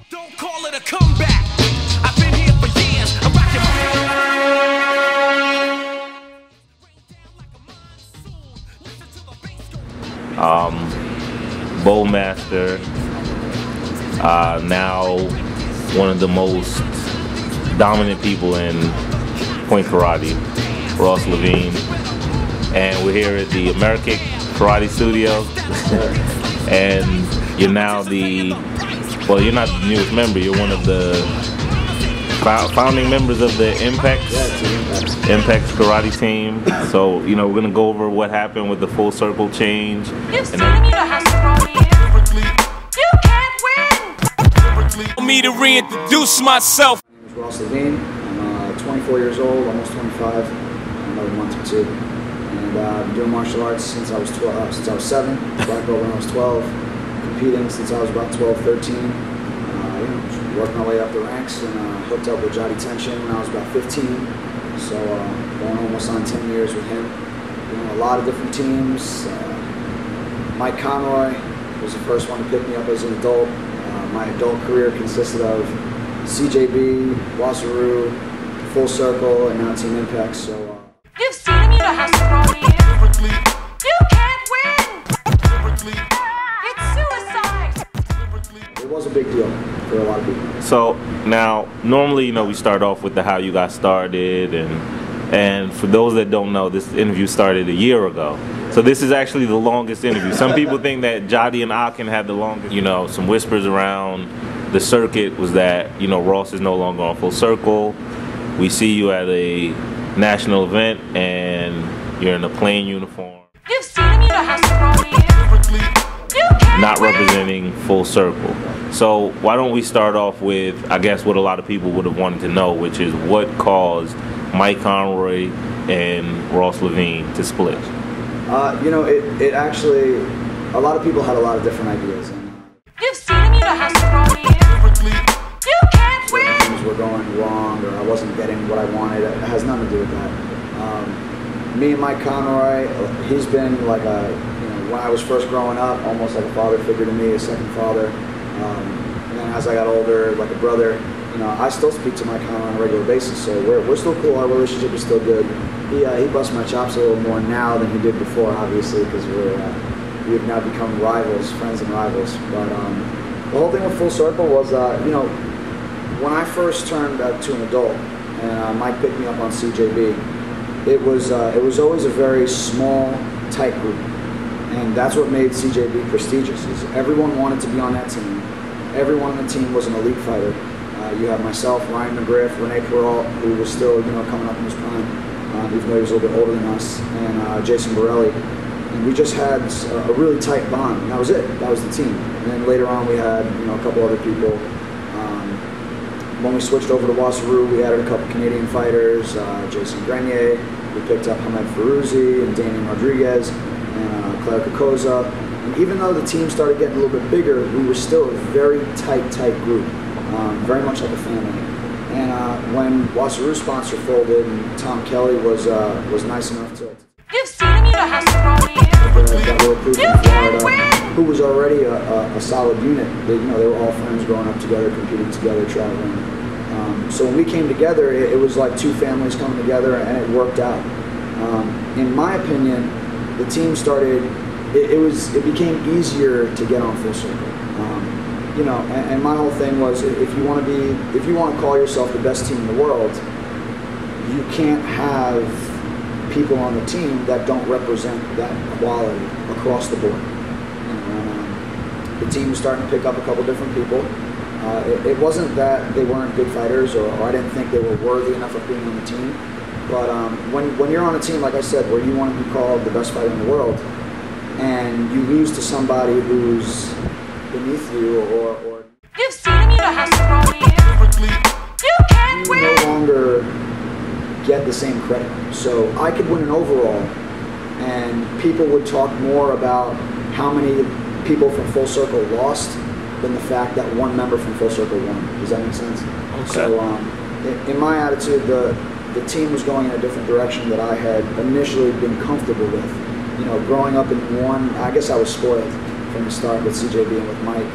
Don't call it a comeback. I've been here for years. I'm rocking Bowmaster, now one of the most dominant people in point karate, Ross Levine, and we're here at the American Karate Studio, and you're now well, you're not the newest member, you're one of the founding members of the Impex, Impex Karate team. So, you know, we're gonna go over what happened with the full circle change. You've seen him, you know how to throw me in. You can't win. me to reintroduce myself. My name is Ross Levine. I'm 24 years old, almost 25, another month or two. And I've been doing martial arts since I was 12, since I was 7, black belt when I was 12, competing since I was about 12, 13. You know, worked my way up the ranks and hooked up with Johnny Tenshin when I was about 15. So going almost on 10 years with him. Doing a lot of different teams. Mike Conroy was the first one to pick me up as an adult. My adult career consisted of CJB, Wasaroo, Full Circle, and now Team Impex. So you've seen him, you know how to throw me in. You can't win. It's suicide. it was a big deal for a lot of people. So now, normally, you know, we start off with the how you got started, and for those that don't know, this interview started a year ago. So this is actually the longest interview. Some people think that Jadi and Akin had the longest. You know, some whispers around the circuit was that, you know, Ross is no longer on Full Circle. We see you at a national event and you're in a plain uniform. You've seen him, you know how to throw me in. You can't Not win. representing Full Circle. So why don't we start off with, I guess, what a lot of people would have wanted to know, which is what caused Mike Conroy and Ross Levine to split? You know, it actually, a lot of people had a lot of different ideas. You've seen him, you know how to throw me in. You can't Certain win. things were going wrong, or I wasn't getting what I wanted. It has nothing to do with that. Me and Mike Conroy, he's been like a, you know, when I was first growing up, almost like a father figure to me, a second father. And then as I got older, like a brother. You know, I still speak to Mike Conroy on a regular basis, so we're still cool. Our relationship is still good. He busts my chops a little more now than he did before, obviously, because we've now become rivals, friends and rivals. But the whole thing with Full Circle was, you know, when I first turned to an adult, and Mike picked me up on CJB, it was always a very small, tight group, and that's what made CJB prestigious. Is everyone wanted to be on that team. Everyone on the team was an elite fighter. You have myself, Ryan McGriff, Rene Perrault, who was still, you know, coming up in his prime, even though he was a little bit older than us, and Jason Borelli. And we just had a really tight bond, and that was it. That was the team. And then later on, we had, you know, a couple other people. When we switched over to Wasaroo, we added a couple Canadian fighters, Jason Grenier. We picked up Hamed Feruzzi and Damian Rodriguez and Claire Kokoza. And even though the team started getting a little bit bigger, we were still a very tight group. Very much like a family. And when Wasaroo's sponsor folded, and Tom Kelly was nice enough to You've seen him, you know how to throw me in. that little group in Florida, who was already a solid unit. They, you know, they were all friends growing up together, competing together, traveling. So when we came together, it was like two families coming together, and it worked out. In my opinion, the team started. It became easier to get on Full Circle. You know, and my whole thing was, if you want to call yourself the best team in the world, you can't have people on the team that don't represent that quality across the board. The team was starting to pick up a couple different people. It wasn't that they weren't good fighters, or I didn't think they were worthy enough of being on the team. But when you're on a team, like I said, where you want to be called the best fighter in the world, and you lose to somebody who's beneath you, or You've seen him, you know how to throw me in. You can't you win. no longer get the same credit. So I could win an overall, and people would talk more about how many people from Full Circle lost than the fact that one member from Full Circle won. Does that make sense? Okay. So in my attitude, the team was going in a different direction that I had initially been comfortable with. You know, growing up in one, I guess I was spoiled from the start with CJB and with Mike.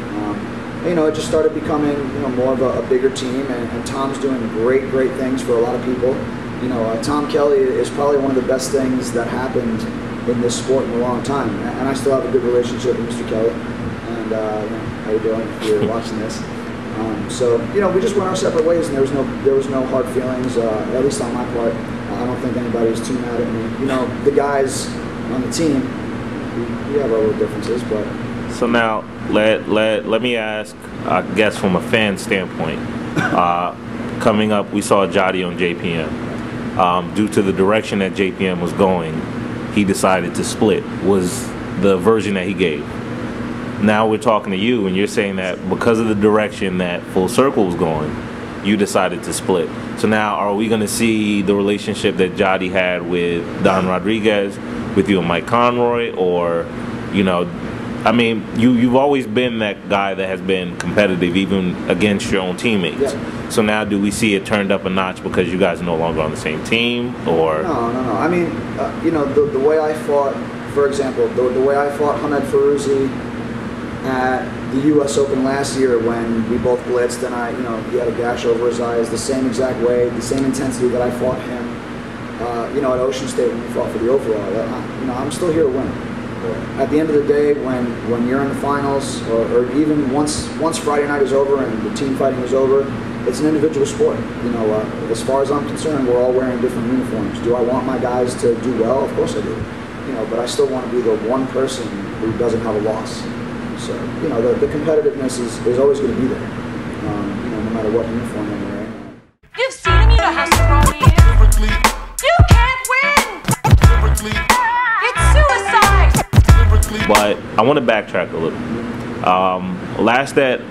it just started becoming, more of a bigger team, and Tom's doing great things for a lot of people. Tom Kelly is probably one of the best things that happened in this sport in a long time, and I still have a good relationship with Mr. Kelly. And how you doing if you're watching this? So we just went our separate ways, and there was no hard feelings, at least on my part. I don't think anybody was too mad at me. The guys on the team, we have our little differences, but. So now let me ask, I guess from a fan standpoint, coming up, we saw Jody on JPM. Due to the direction that JPM was going, he decided to split. Was the version that he gave. Now we're talking to you, and you're saying that because of the direction that Full Circle was going, you decided to split. So now, are we going to see the relationship that Jody had with Don Rodriguez, with you and Mike Conroy, or, I mean, you've always been that guy that has been competitive, even against your own teammates. Yeah. So now, do we see it turned up a notch because you guys are no longer on the same team, or? No. I mean, the way I fought, for example, the way I fought Hamed Farouzi at the U.S. Open last year when we both blitzed and he had a gash over his eye, is the same exact way, the same intensity that I fought him, at Ocean State when we fought for the overall. I'm still here to win. At the end of the day, when you're in the finals, or even once Friday night is over and the team fighting is over, it's an individual sport. As far as I'm concerned, we're all wearing different uniforms. Do I want my guys to do well? Of course I do. But I still want to be the one person who doesn't have a loss. So, the competitiveness is always going to be there, no matter what uniform I'm wearing. You've seen him, you know how strong he is. You can't win. It's suicide. But I want to backtrack a little. Last that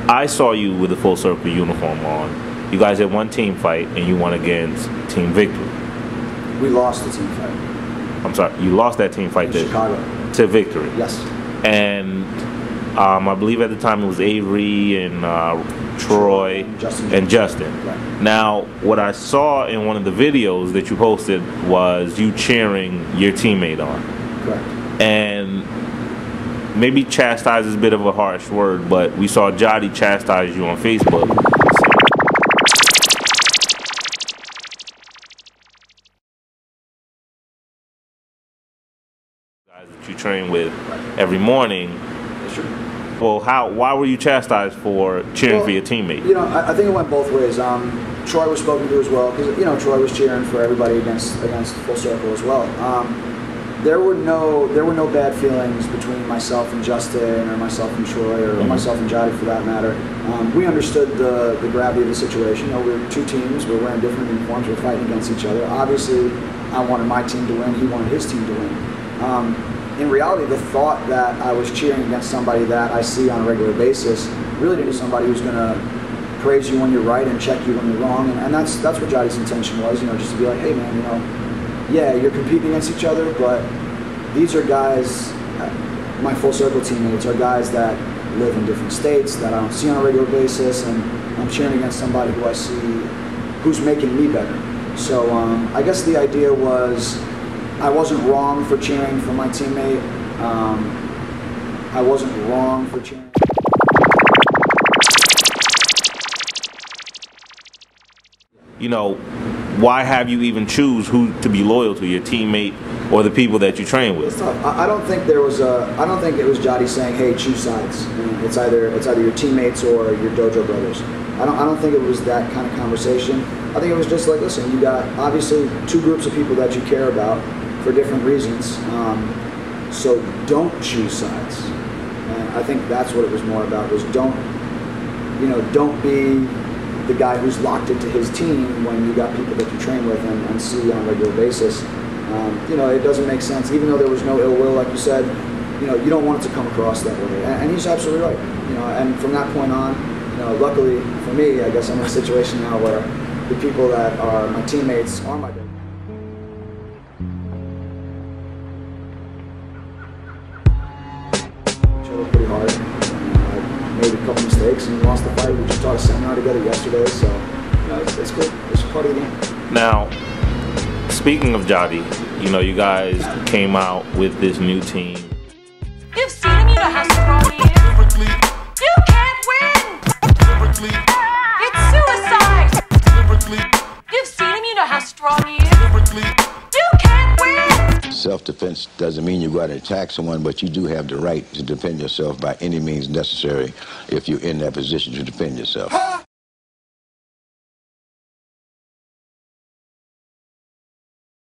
I saw you with the Full Circle uniform on, you guys had one team fight and you won against Team Victory. We lost the team fight. I'm sorry, you lost that team fight in Chicago. To Victory. Yes. And I believe at the time it was Avery and Troy and Justin. Right. Now, what I saw in one of the videos that you posted was you cheering your teammate on. Correct. And maybe chastise is a bit of a harsh word, but we saw Jody chastise you on Facebook. Guys that you train with every morning. Well, why were you chastised for cheering for your teammate? I think it went both ways. Troy was spoken to as well, because Troy was cheering for everybody against Full Circle as well. There were no bad feelings between myself and Justin, or myself and Troy, or myself and Jody for that matter. We understood the gravity of the situation. We were two teams. We're wearing different uniforms. We're fighting against each other. Obviously, I wanted my team to win. He wanted his team to win. In reality, the thought that I was cheering against somebody that I see on a regular basis really didn't, somebody who's going to praise you when you're right and check you when you're wrong, and that's what Jody's intention was, just to be like, hey man, yeah, you're competing against each other, but these are guys, my Full Circle teammates are guys that live in different states that I don't see on a regular basis, and I'm cheering against somebody who I see who's making me better. So I guess the idea was, I wasn't wrong for cheering for my teammate. I wasn't wrong for cheering. Why have you even choose who to be loyal to, your teammate or the people that you train with? I don't think there was I don't think it was Jody saying, "Hey, choose sides." It's either your teammates or your dojo brothers. I don't think it was that kind of conversation. I think it was just like, listen, you got obviously two groups of people that you care about for different reasons, so don't choose sides. And I think that's what it was more about, was don't be the guy who's locked into his team when you got people that you train with and see on a regular basis. It doesn't make sense, even though there was no ill will, like you said, you don't want it to come across that way. And he's absolutely right. And from that point on, luckily for me, I guess I'm in a situation now where the people that are my teammates are my teammates. Pretty hard. I made a couple mistakes and lost the fight. We just taught a seminar together yesterday, so it's good. It's part of the game. Now, speaking of Jody, you guys came out with this new team. You've seen him, you know how strong he is. You can't win. It's suicide! You've seen him, you know how strong he is. You can't win! Self-defense doesn't mean you go out and attack someone, but you do have the right to defend yourself by any means necessary if you're in that position to defend yourself.